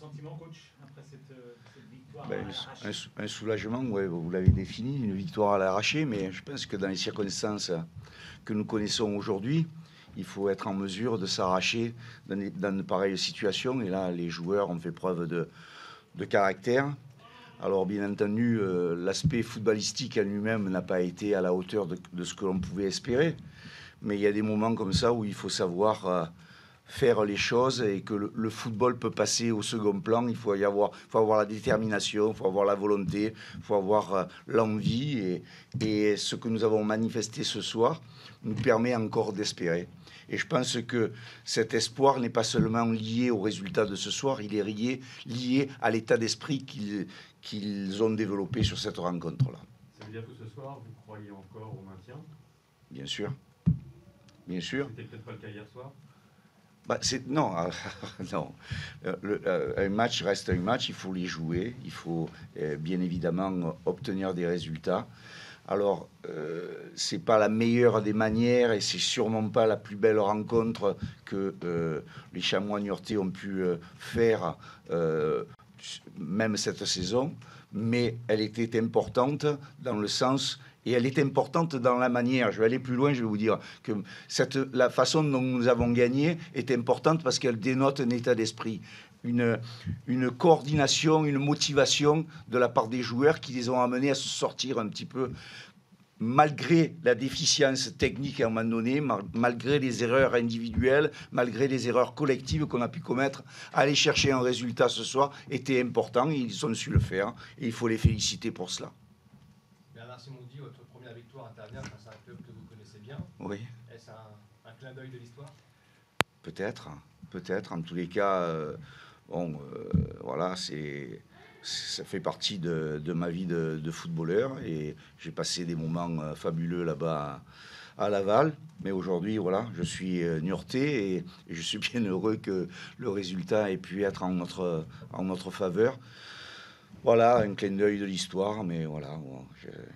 sentiment, coach, après cette victoire Ben, à l'arraché? un soulagement, ouais, vous l'avez défini, une victoire à l'arraché, mais je pense que dans les circonstances que nous connaissons aujourd'hui, il faut être en mesure de s'arracher dans de pareilles situations. Et là, les joueurs ont fait preuve de caractère. Alors, bien entendu, l'aspect footballistique en lui-même n'a pas été à la hauteur de ce que l'on pouvait espérer. Mais il y a des moments comme ça où il faut savoir faire les choses et que le football peut passer au second plan. Il faut avoir la détermination, il faut avoir la volonté, il faut avoir l'envie. Et ce que nous avons manifesté ce soir nous permet encore d'espérer. Et je pense que cet espoir n'est pas seulement lié au résultat de ce soir, il est lié à l'état d'esprit qu'ils ont développé sur cette rencontre-là. Ça veut dire que ce soir, vous croyez encore au maintien? Bien sûr. Bien sûr. C'était peut-être pas le cas hier soir? Non, non. Un match reste un match, il faut les jouer, il faut bien évidemment obtenir des résultats. Alors, c'est pas la meilleure des manières et c'est sûrement pas la plus belle rencontre que les Chamois niortais ont pu faire même cette saison, mais elle était importante dans le sens, et elle est importante dans la manière. Je vais aller plus loin, je vais vous dire que la façon dont nous avons gagné est importante parce qu'elle dénote un état d'esprit. Une coordination, une motivation de la part des joueurs qui les ont amenés à se sortir un petit peu, malgré la déficience technique à un moment donné, malgré les erreurs individuelles, malgré les erreurs collectives qu'on a pu commettre. Aller chercher un résultat ce soir était important et ils ont su le faire. Et il faut les féliciter pour cela. Bernard Simondi, votre première victoire intervient face à un club que vous connaissez bien. Oui. Est-ce un clin d'œil de l'histoire? Peut-être. En tous les cas, voilà, ça fait partie de ma vie de footballeur et j'ai passé des moments fabuleux là-bas à Laval. Mais aujourd'hui, voilà, je suis niortais et je suis bien heureux que le résultat ait pu être en notre faveur. Voilà, un clin d'œil de l'histoire, mais voilà,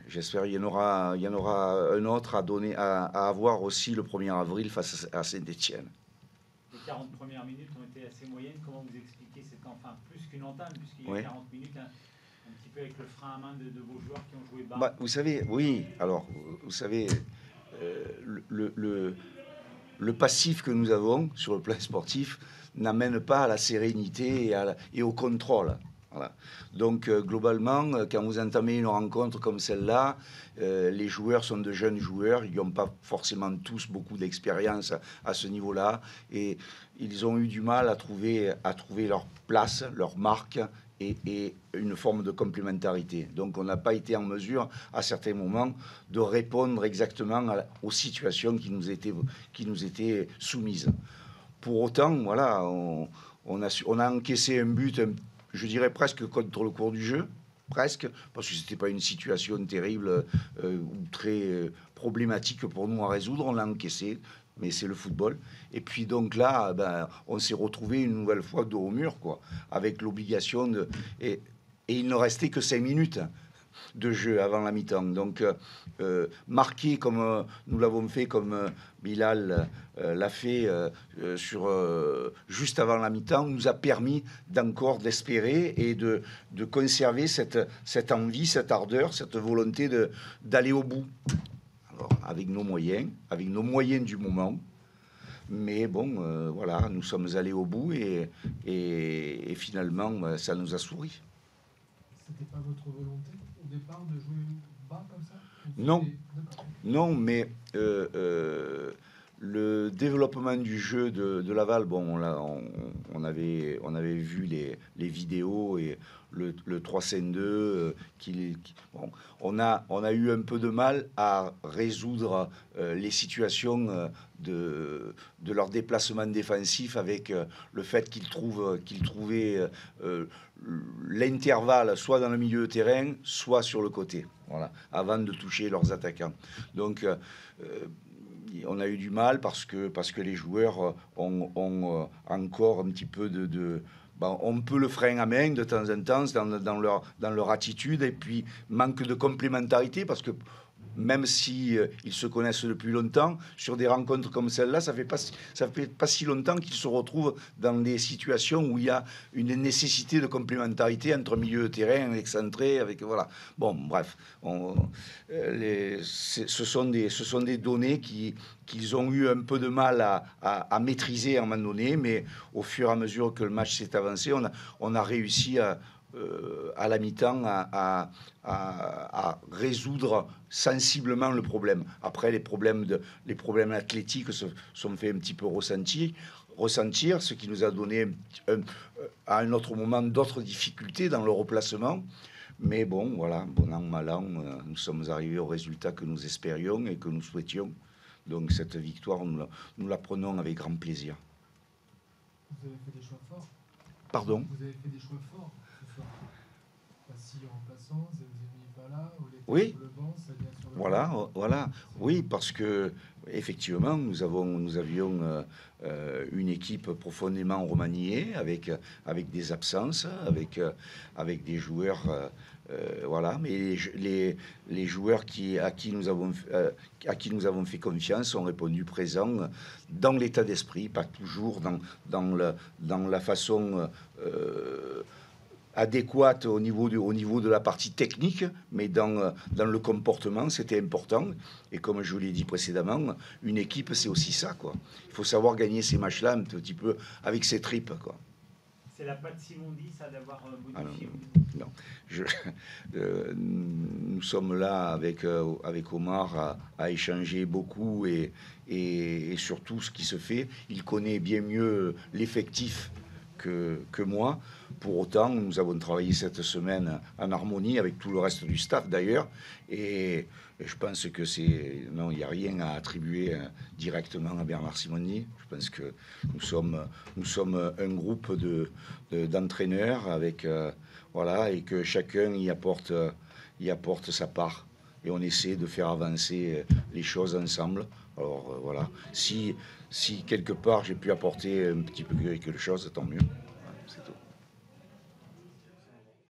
j'espère qu'il y en aura un autre à avoir aussi le 1er avril face à Saint-Étienne. Les 40 premières minutes ont été assez moyennes. Comment vous expliquez cette enfin plus qu'une entame, puisqu'il y a Oui. 40 minutes, un petit peu avec le frein à main de vos joueurs qui ont joué bas? Vous savez, oui, alors, vous savez, le passif que nous avons sur le plan sportif n'amène pas à la sérénité et au contrôle. Voilà. Donc, globalement, quand vous entamez une rencontre comme celle-là, les joueurs sont de jeunes joueurs, ils n'ont pas forcément tous beaucoup d'expérience à ce niveau-là, et ils ont eu du mal à trouver leur place, leur marque, et une forme de complémentarité. Donc, on n'a pas été en mesure, à certains moments, de répondre exactement aux situations qui nous étaient soumises. Pour autant, voilà, on a encaissé un but, je dirais presque contre le cours du jeu, presque, parce que ce n'était pas une situation terrible ou très problématique pour nous à résoudre. On l'a encaissé, mais c'est le football. Et puis donc là, on s'est retrouvé une nouvelle fois dos au mur, quoi, avec l'obligation de... Et il ne restait que 5 minutes de jeu avant la mi-temps. Donc, marqué comme nous l'avons fait, comme Bilal l'a fait juste avant la mi-temps, nous a permis d'encore d'espérer et de conserver cette envie, cette ardeur, cette volonté d'aller au bout. Alors, avec nos moyens du moment. Mais bon, voilà, nous sommes allés au bout et finalement, ça nous a souri. C'était pas votre volonté au départ de jouer bas comme ça? Non, mais le développement du jeu de Laval, bon, on avait vu les vidéos et le 3-5-2, bon, on a eu un peu de mal à résoudre les situations de leur déplacement défensif avec le fait qu'ils trouvaient l'intervalle soit dans le milieu de terrain, soit sur le côté, voilà, avant de toucher leurs attaquants. Donc, on a eu du mal parce que les joueurs ont encore un petit peu on peut le frein à main de temps en temps dans leur attitude et puis manque de complémentarité parce que même si ils se connaissent depuis longtemps, sur des rencontres comme celle-là, ça fait pas si longtemps qu'ils se retrouvent dans des situations où il y a une nécessité de complémentarité entre milieu de terrain, excentré, avec voilà. Bon, bref, ce sont des données qu'ils ont eu un peu de mal à maîtriser à un moment donné, mais au fur et à mesure que le match s'est avancé, on a réussi à la mi-temps à résoudre sensiblement le problème. Après, les problèmes athlétiques se sont fait un petit peu ressentir, ce qui nous a donné à un autre moment d'autres difficultés dans le replacement. Mais bon, voilà, bon an, mal an, nous sommes arrivés au résultat que nous espérions et que nous souhaitions. Donc cette victoire, nous la prenons avec grand plaisir. Vous avez fait des choix forts. Pardon ? Vous avez fait des choix forts ce soir. Passy en remplaçant, Zemzemi pas là, Oleta Oui. sur le banc, Sadia sur le banc. Voilà. Oui, parce que effectivement, nous avions une équipe profondément remaniée, avec des absences, avec des joueurs. Voilà, mais les joueurs à qui nous avons fait confiance ont répondu présents dans l'état d'esprit, pas toujours dans la façon adéquate au niveau de la partie technique, mais dans le comportement, c'était important. Et comme je vous l'ai dit précédemment, une équipe, c'est aussi ça, quoi. Il faut savoir gagner ces matchs-là un petit peu avec ses tripes, quoi. C'est la patte Simondi, ça, d'avoir modifié. Non. Nous sommes là avec Omar à échanger beaucoup et surtout ce qui se fait. Il connaît bien mieux l'effectif que moi. Pour autant, nous avons travaillé cette semaine en harmonie avec tout le reste du staff d'ailleurs. Et je pense que non, il n'y a rien à attribuer directement à Bernard Simondi. Je pense que nous sommes un groupe d'entraîneurs avec voilà, et que chacun y apporte sa part. Et on essaie de faire avancer les choses ensemble. Alors voilà, si quelque part j'ai pu apporter un petit peu quelque chose, tant mieux.